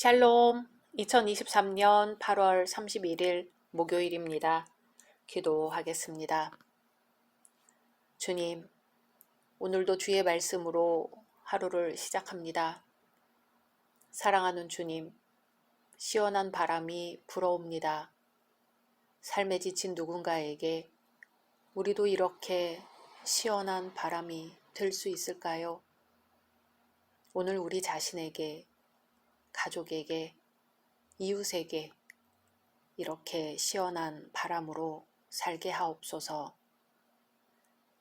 샬롬, 2023년 8월 31일 목요일입니다. 기도하겠습니다. 주님, 오늘도 주의 말씀으로 하루를 시작합니다. 사랑하는 주님, 시원한 바람이 불어옵니다. 삶에 지친 누군가에게 우리도 이렇게 시원한 바람이 될 수 있을까요? 오늘 우리 자신에게, 가족에게, 이웃에게 이렇게 시원한 바람으로 살게 하옵소서.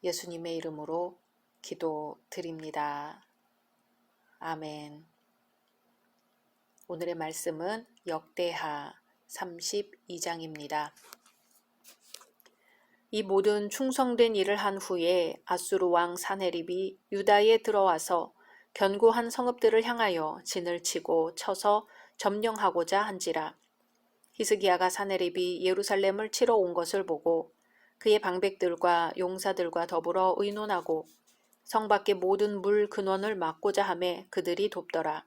예수님의 이름으로 기도드립니다. 아멘. 오늘의 말씀은 역대하 32장입니다. 이 모든 충성된 일을 한 후에 아수르 왕 사네립이 유다에 들어와서 견고한 성읍들을 향하여 진을 치고 쳐서 점령하고자 한지라. 히스기야가 사네립이 예루살렘을 치러 온 것을 보고 그의 방백들과 용사들과 더불어 의논하고 성 밖의 모든 물 근원을 막고자 하매 그들이 돕더라.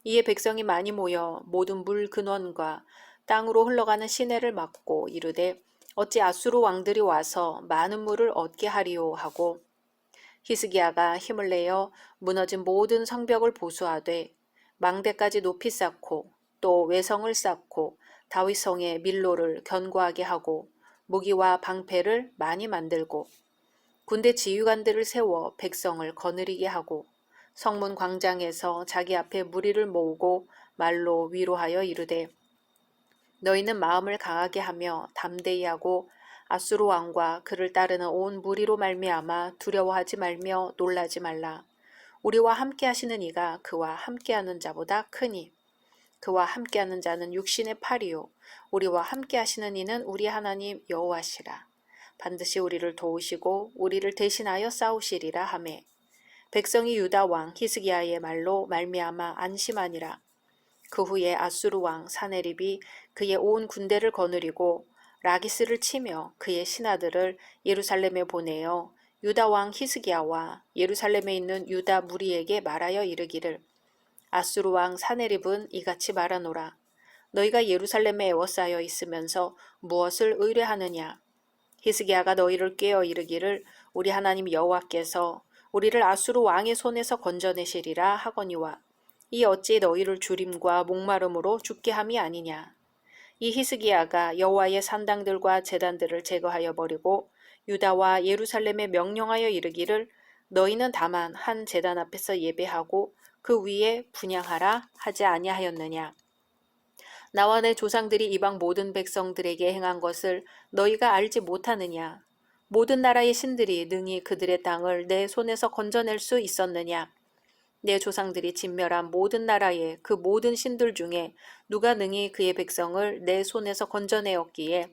이에 백성이 많이 모여 모든 물 근원과 땅으로 흘러가는 시내를 막고 이르되 어찌 아수르 왕들이 와서 많은 물을 얻게 하리요 하고 히스기야가 힘을 내어 무너진 모든 성벽을 보수하되 망대까지 높이 쌓고 또 외성을 쌓고 다윗성에 밀로를 견고하게 하고 무기와 방패를 많이 만들고 군대 지휘관들을 세워 백성을 거느리게 하고 성문 광장에서 자기 앞에 무리를 모으고 말로 위로하여 이르되 너희는 마음을 강하게 하며 담대히 하고 아수르 왕과 그를 따르는 온 무리로 말미암아 두려워하지 말며 놀라지 말라. 우리와 함께하시는 이가 그와 함께하는 자보다 크니 그와 함께하는 자는 육신의 팔이요 우리와 함께하시는 이는 우리 하나님 여호와시라. 반드시 우리를 도우시고 우리를 대신하여 싸우시리라 하매 백성이 유다 왕 히스기야의 말로 말미암아 안심하니라. 그 후에 아수르 왕 사네립이 그의 온 군대를 거느리고 라기스를 치며 그의 신하들을 예루살렘에 보내어 유다 왕 히스기야와 예루살렘에 있는 유다 무리에게 말하여 이르기를 아수르 왕 사네립은 이같이 말하노라. 너희가 예루살렘에 에워싸여 있으면서 무엇을 의뢰하느냐. 히스기야가 너희를 깨어 이르기를 우리 하나님 여호와께서 우리를 아수르 왕의 손에서 건져내시리라 하거니와 이 어찌 너희를 주림과 목마름으로 죽게 함이 아니냐. 이 히스기야가 여호와의 산당들과 제단들을 제거하여 버리고 유다와 예루살렘에 명령하여 이르기를 너희는 다만 한 제단 앞에서 예배하고 그 위에 분향하라 하지 아니하였느냐. 나와 내 조상들이 이방 모든 백성들에게 행한 것을 너희가 알지 못하느냐. 모든 나라의 신들이 능히 그들의 땅을 내 손에서 건져낼 수 있었느냐. 내 조상들이 진멸한 모든 나라의 그 모든 신들 중에 누가 능히 그의 백성을 내 손에서 건져내었기에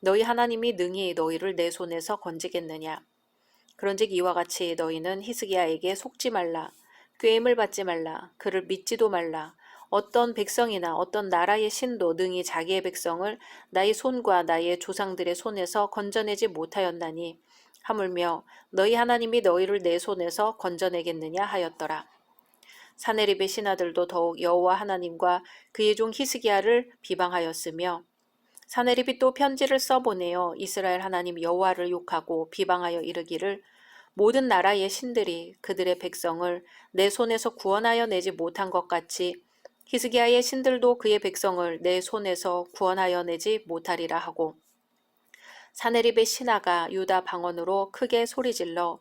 너희 하나님이 능히 너희를 내 손에서 건지겠느냐. 그런즉 이와 같이 너희는 히스기야에게 속지 말라. 꾀임을 받지 말라. 그를 믿지도 말라. 어떤 백성이나 어떤 나라의 신도 능히 자기의 백성을 나의 손과 나의 조상들의 손에서 건져내지 못하였나니 하물며 너희 하나님이 너희를 내 손에서 건져내겠느냐 하였더라. 사네립의 신하들도 더욱 여호와 하나님과 그의 종 히스기야를 비방하였으며 사네립이 또 편지를 써보내어 이스라엘 하나님 여호와를 욕하고 비방하여 이르기를 모든 나라의 신들이 그들의 백성을 내 손에서 구원하여 내지 못한 것 같이 히스기야의 신들도 그의 백성을 내 손에서 구원하여 내지 못하리라 하고 사네립의 신하가 유다 방언으로 크게 소리질러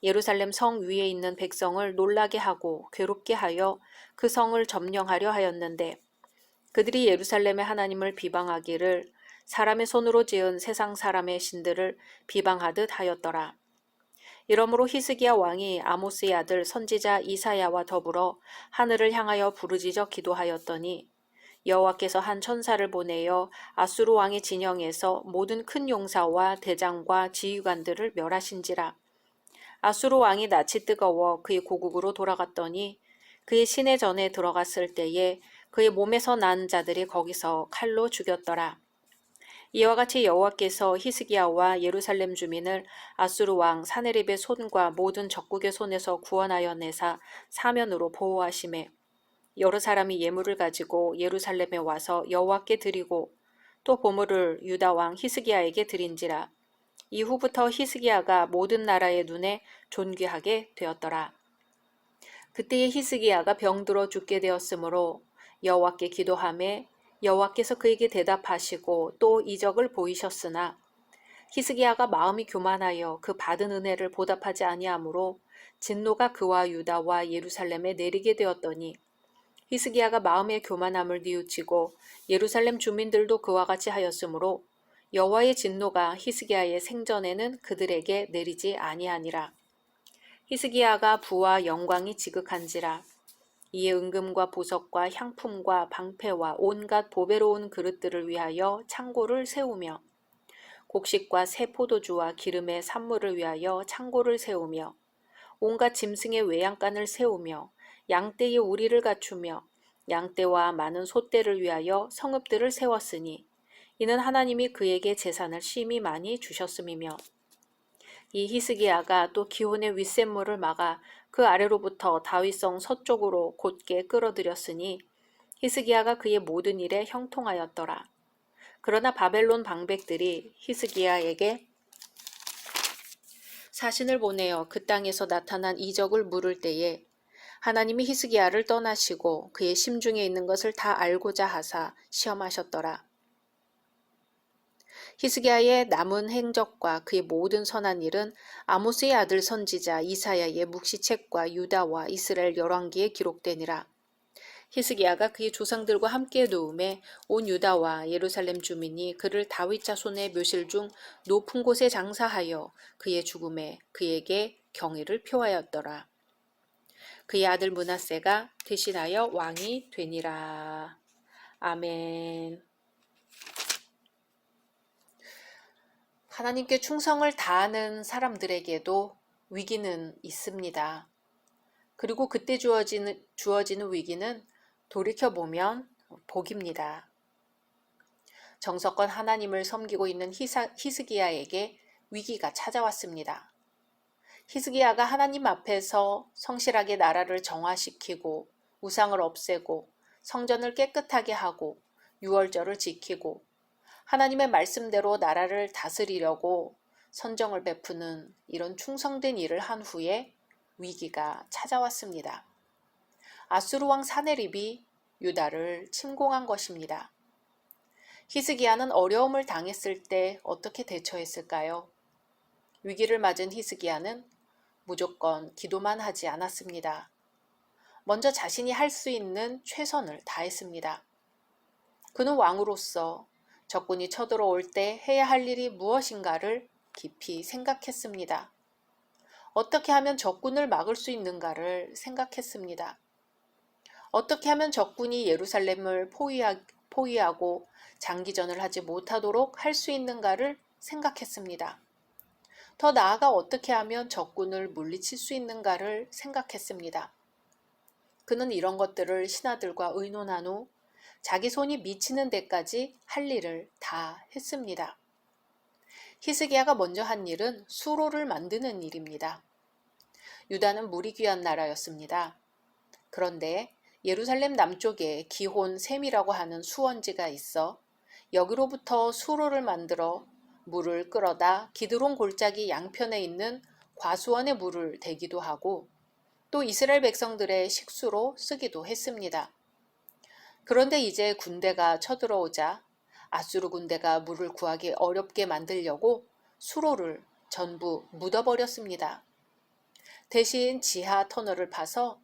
예루살렘 성 위에 있는 백성을 놀라게 하고 괴롭게 하여 그 성을 점령하려 하였는데 그들이 예루살렘의 하나님을 비방하기를 사람의 손으로 지은 세상 사람의 신들을 비방하듯 하였더라. 이러므로 히스기야 왕이 아모스의 아들 선지자 이사야와 더불어 하늘을 향하여 부르짖어 기도하였더니 여호와께서 한 천사를 보내어 아수르 왕의 진영에서 모든 큰 용사와 대장과 지휘관들을 멸하신지라. 아수르 왕이 낯이 뜨거워 그의 고국으로 돌아갔더니 그의 시내 전에 들어갔을 때에 그의 몸에서 난 자들이 거기서 칼로 죽였더라. 이와 같이 여호와께서 히스기야와 예루살렘 주민을 아수르 왕 사네립의 손과 모든 적국의 손에서 구원하여 내사 사면으로 보호하심에 여러 사람이 예물을 가지고 예루살렘에 와서 여호와께 드리고 또 보물을 유다 왕 히스기야에게 드린지라. 이후부터 히스기야가 모든 나라의 눈에 존귀하게 되었더라. 그때의 히스기야가 병들어 죽게 되었으므로 여호와께 기도하매 여호와께서 그에게 대답하시고 또 이적을 보이셨으나 히스기야가 마음이 교만하여 그 받은 은혜를 보답하지 아니하므로 진노가 그와 유다와 예루살렘에 내리게 되었더니 히스기야가 마음의 교만함을 뉘우치고 예루살렘 주민들도 그와 같이 하였으므로 여호와의 진노가 히스기야의 생전에는 그들에게 내리지 아니하니라. 히스기야가 부와 영광이 지극한지라. 이에 은금과 보석과 향품과 방패와 온갖 보배로운 그릇들을 위하여 창고를 세우며 곡식과 새 포도주와 기름의 산물을 위하여 창고를 세우며 온갖 짐승의 외양간을 세우며 양떼의 우리를 갖추며 양떼와 많은 소떼를 위하여 성읍들을 세웠으니 이는 하나님이 그에게 재산을 심히 많이 주셨음이며 이 히스기야가 또 기혼의 윗샘물을 막아 그 아래로부터 다윗성 서쪽으로 곧게 끌어들였으니 히스기야가 그의 모든 일에 형통하였더라. 그러나 바벨론 방백들이 히스기야에게 사신을 보내어 그 땅에서 나타난 이적을 물을 때에 하나님이 히스기야를 떠나시고 그의 심중에 있는 것을 다 알고자 하사 시험하셨더라. 히스기야의 남은 행적과 그의 모든 선한 일은 아모스의 아들 선지자 이사야의 묵시책과 유다와 이스라엘 열왕기에 기록되니라. 히스기야가 그의 조상들과 함께 누움에 온 유다와 예루살렘 주민이 그를 다윗 자손의 묘실 중 높은 곳에 장사하여 그의 죽음에 그에게 경의를 표하였더라. 그의 아들 므낫세가 대신하여 왕이 되니라. 아멘. 하나님께 충성을 다하는 사람들에게도 위기는 있습니다. 그리고 그때 주어지는 위기는 돌이켜보면 복입니다. 정석권 하나님을 섬기고 있는 히스기야에게 위기가 찾아왔습니다. 히스기야가 하나님 앞에서 성실하게 나라를 정화시키고 우상을 없애고 성전을 깨끗하게 하고 유월절을 지키고 하나님의 말씀대로 나라를 다스리려고 선정을 베푸는 이런 충성된 일을 한 후에 위기가 찾아왔습니다. 아수르 왕 사네립이 유다를 침공한 것입니다. 히스기야는 어려움을 당했을 때 어떻게 대처했을까요? 위기를 맞은 히스기야는 무조건 기도만 하지 않았습니다. 먼저 자신이 할 수 있는 최선을 다했습니다. 그는 왕으로서 적군이 쳐들어올 때 해야 할 일이 무엇인가를 깊이 생각했습니다. 어떻게 하면 적군을 막을 수 있는가를 생각했습니다. 어떻게 하면 적군이 예루살렘을 포위하고 장기전을 하지 못하도록 할 수 있는가를 생각했습니다. 더 나아가 어떻게 하면 적군을 물리칠 수 있는가를 생각했습니다. 그는 이런 것들을 신하들과 의논한 후 자기 손이 미치는 데까지 할 일을 다 했습니다. 히스기야가 먼저 한 일은 수로를 만드는 일입니다. 유다는 물이 귀한 나라였습니다. 그런데 예루살렘 남쪽에 기혼 셈이라고 하는 수원지가 있어 여기로부터 수로를 만들어 물을 끌어다 기드론 골짜기 양편에 있는 과수원에 물을 대기도 하고 또 이스라엘 백성들의 식수로 쓰기도 했습니다. 그런데 이제 군대가 쳐들어오자 아수르 군대가 물을 구하기 어렵게 만들려고 수로를 전부 묻어버렸습니다. 대신 지하 터널을 파서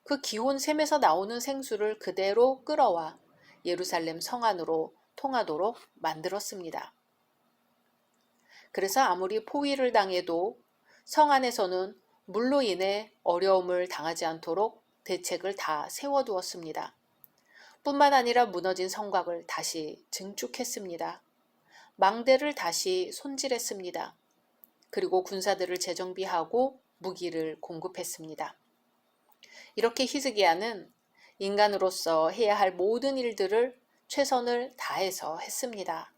그 기혼 샘에서 나오는 생수를 그대로 끌어와 예루살렘 성 안으로 통하도록 만들었습니다. 그래서 아무리 포위를 당해도 성 안에서는 물로 인해 어려움을 당하지 않도록 대책을 다 세워두었습니다. 뿐만 아니라 무너진 성곽을 다시 증축했습니다. 망대를 다시 손질했습니다. 그리고 군사들을 재정비하고 무기를 공급했습니다. 이렇게 히스기야는 인간으로서 해야 할 모든 일들을 최선을 다해서 했습니다.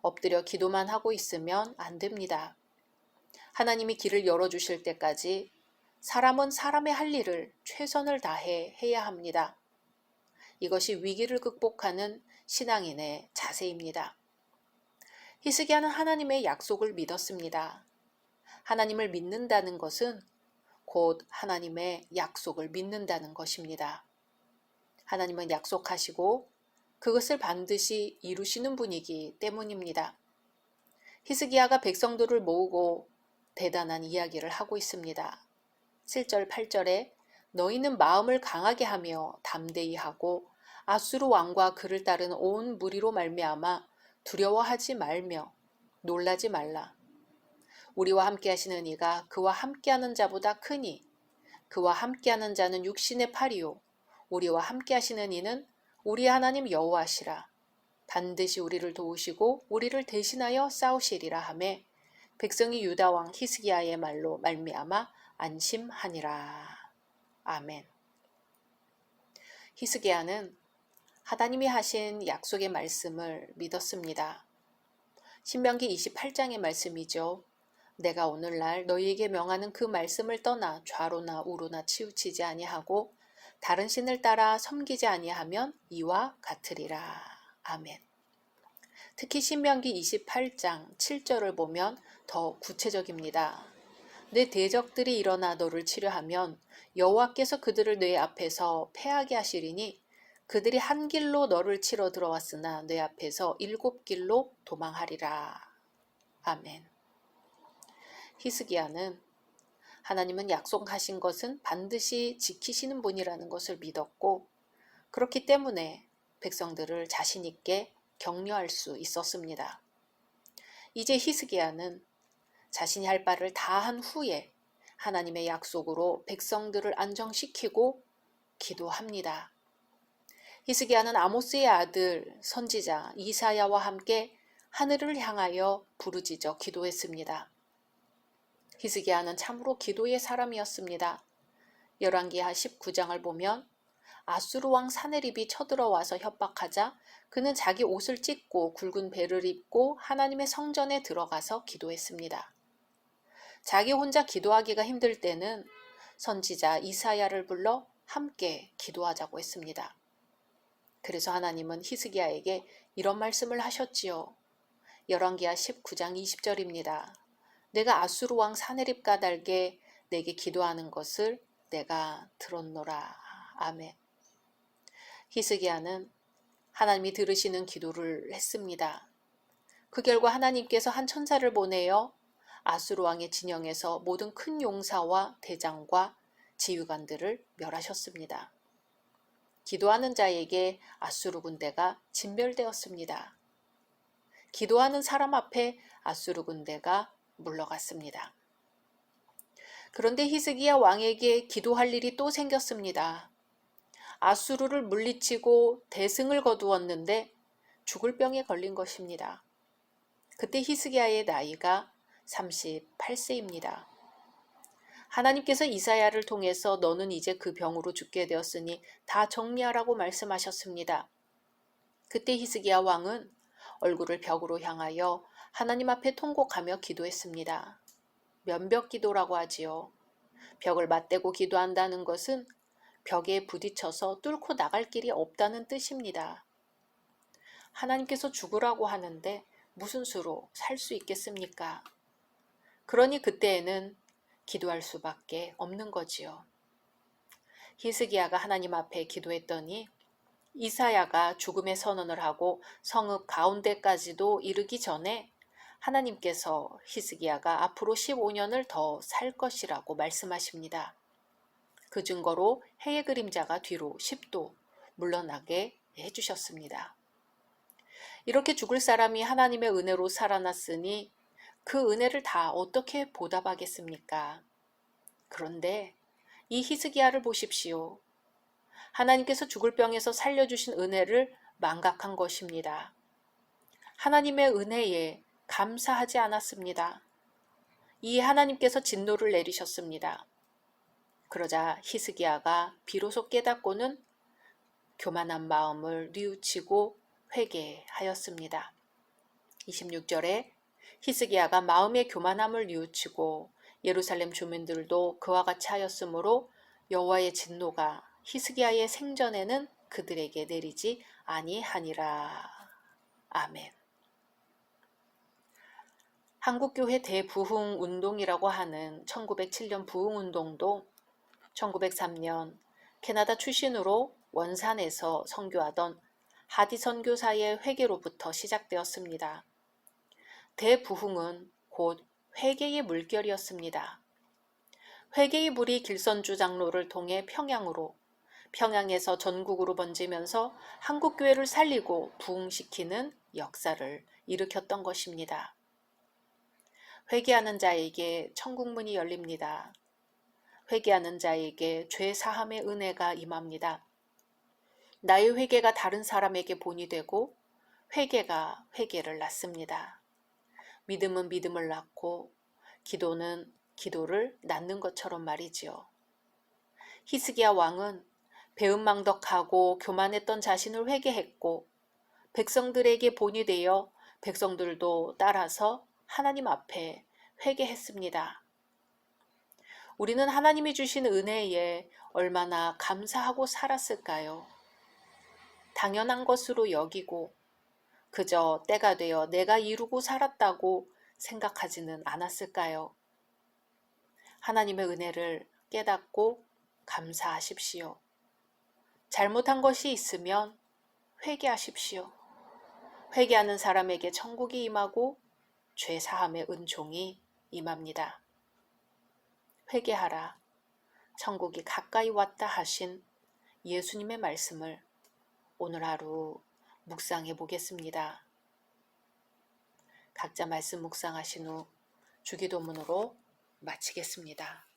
엎드려 기도만 하고 있으면 안 됩니다. 하나님이 길을 열어주실 때까지 사람은 사람의 할 일을 최선을 다해 해야 합니다. 이것이 위기를 극복하는 신앙인의 자세입니다. 히스기야는 하나님의 약속을 믿었습니다. 하나님을 믿는다는 것은 곧 하나님의 약속을 믿는다는 것입니다. 하나님은 약속하시고 그것을 반드시 이루시는 분이기 때문입니다. 히스기야가 백성들을 모으고 대단한 이야기를 하고 있습니다. 7절, 8절에 너희는 마음을 강하게 하며 담대히 하고 아수르 왕과 그를 따른 온 무리로 말미암아 두려워하지 말며 놀라지 말라. 우리와 함께하시는 이가 그와 함께하는 자보다 크니 그와 함께하는 자는 육신의 팔이요 우리와 함께하시는 이는 우리 하나님 여호와시라. 반드시 우리를 도우시고 우리를 대신하여 싸우시리라 하매 백성이 유다 왕 히스기야의 말로 말미암아 안심하니라. 아멘. 히스기야는 하나님이 하신 약속의 말씀을 믿었습니다. 신명기 28장의 말씀이죠. 내가 오늘날 너희에게 명하는 그 말씀을 떠나 좌로나 우로나 치우치지 아니하고 다른 신을 따라 섬기지 아니하면 이와 같으리라. 아멘. 특히 신명기 28장 7절을 보면 더 구체적입니다. 내 대적들이 일어나 너를 치려하면 여호와께서 그들을 내 앞에서 패하게 하시리니 그들이 한 길로 너를 치러 들어왔으나 내 앞에서 7길로 도망하리라. 아멘. 히스기야는 하나님은 약속하신 것은 반드시 지키시는 분이라는 것을 믿었고, 그렇기 때문에 백성들을 자신 있게 격려할 수 있었습니다. 이제 히스기야는 자신이 할 바를 다 한 후에 하나님의 약속으로 백성들을 안정시키고 기도합니다. 히스기야는 아모스의 아들 선지자 이사야와 함께 하늘을 향하여 부르짖어 기도했습니다. 히스기야는 참으로 기도의 사람이었습니다. 열왕기하 19장을 보면 아수르 왕 사네립이 쳐들어와서 협박하자 그는 자기 옷을 찢고 굵은 베를 입고 하나님의 성전에 들어가서 기도했습니다. 자기 혼자 기도하기가 힘들 때는 선지자 이사야를 불러 함께 기도하자고 했습니다. 그래서 하나님은 히스기야에게 이런 말씀을 하셨지요. 열왕기하 19장 20절입니다. 내가 아수르 왕 사네립 까닭에 내게 기도하는 것을 내가 들었노라. 아멘. 히스기야는 하나님이 들으시는 기도를 했습니다. 그 결과 하나님께서 한 천사를 보내어 아수르 왕의 진영에서 모든 큰 용사와 대장과 지휘관들을 멸하셨습니다. 기도하는 자에게 아수르 군대가 진멸되었습니다. 기도하는 사람 앞에 아수르 군대가 물러갔습니다. 그런데 히스기야 왕에게 기도할 일이 또 생겼습니다. 아수르를 물리치고 대승을 거두었는데 죽을 병에 걸린 것입니다. 그때 히스기야의 나이가 38세입니다. 하나님께서 이사야를 통해서 너는 이제 그 병으로 죽게 되었으니 다 정리하라고 말씀하셨습니다. 그때 히스기야 왕은 얼굴을 벽으로 향하여 하나님 앞에 통곡하며 기도했습니다. 면벽 기도라고 하지요. 벽을 맞대고 기도한다는 것은 벽에 부딪혀서 뚫고 나갈 길이 없다는 뜻입니다. 하나님께서 죽으라고 하는데 무슨 수로 살 수 있겠습니까? 그러니 그때에는 기도할 수밖에 없는 거지요. 히스기야가 하나님 앞에 기도했더니 이사야가 죽음의 선언을 하고 성읍 가운데까지도 이르기 전에 하나님께서 히스기야가 앞으로 15년을 더 살 것이라고 말씀하십니다. 그 증거로 해의 그림자가 뒤로 10도 물러나게 해주셨습니다. 이렇게 죽을 사람이 하나님의 은혜로 살아났으니 그 은혜를 다 어떻게 보답하겠습니까? 그런데 이 히스기야를 보십시오. 하나님께서 죽을 병에서 살려주신 은혜를 망각한 것입니다. 하나님의 은혜에 감사하지 않았습니다. 이 하나님께서 진노를 내리셨습니다. 그러자 히스기야가 비로소 깨닫고는 교만한 마음을 뉘우치고 회개하였습니다. 26절에 히스기야가 마음의 교만함을 뉘우치고 예루살렘 주민들도 그와 같이 하였으므로 여호와의 진노가 히스기야의 생전에는 그들에게 내리지 아니하니라. 아멘. 한국교회 대부흥운동이라고 하는 1907년 부흥운동도 1903년 캐나다 출신으로 원산에서 선교하던 하디 선교사의 회개로부터 시작되었습니다. 대부흥은 곧 회개의 물결이었습니다. 회개의 불이 길선주 장로를 통해 평양으로, 평양에서 전국으로 번지면서 한국교회를 살리고 부흥시키는 역사를 일으켰던 것입니다. 회개하는 자에게 천국문이 열립니다. 회개하는 자에게 죄 사함의 은혜가 임합니다. 나의 회개가 다른 사람에게 본이 되고 회개가 회개를 낳습니다. 믿음은 믿음을 낳고 기도는 기도를 낳는 것처럼 말이지요. 히스기야 왕은 배은망덕하고 교만했던 자신을 회개했고 백성들에게 본이 되어 백성들도 따라서 하나님 앞에 회개했습니다. 우리는 하나님이 주신 은혜에 얼마나 감사하고 살았을까요? 당연한 것으로 여기고 그저 때가 되어 내가 이루고 살았다고 생각하지는 않았을까요? 하나님의 은혜를 깨닫고 감사하십시오. 잘못한 것이 있으면 회개하십시오. 회개하는 사람에게 천국이 임하고 죄 사함의 은총이 임합니다. 회개하라. 천국이 가까이 왔다 하신 예수님의 말씀을 오늘 하루 묵상해 보겠습니다. 각자 말씀 묵상하신 후 주기도문으로 마치겠습니다.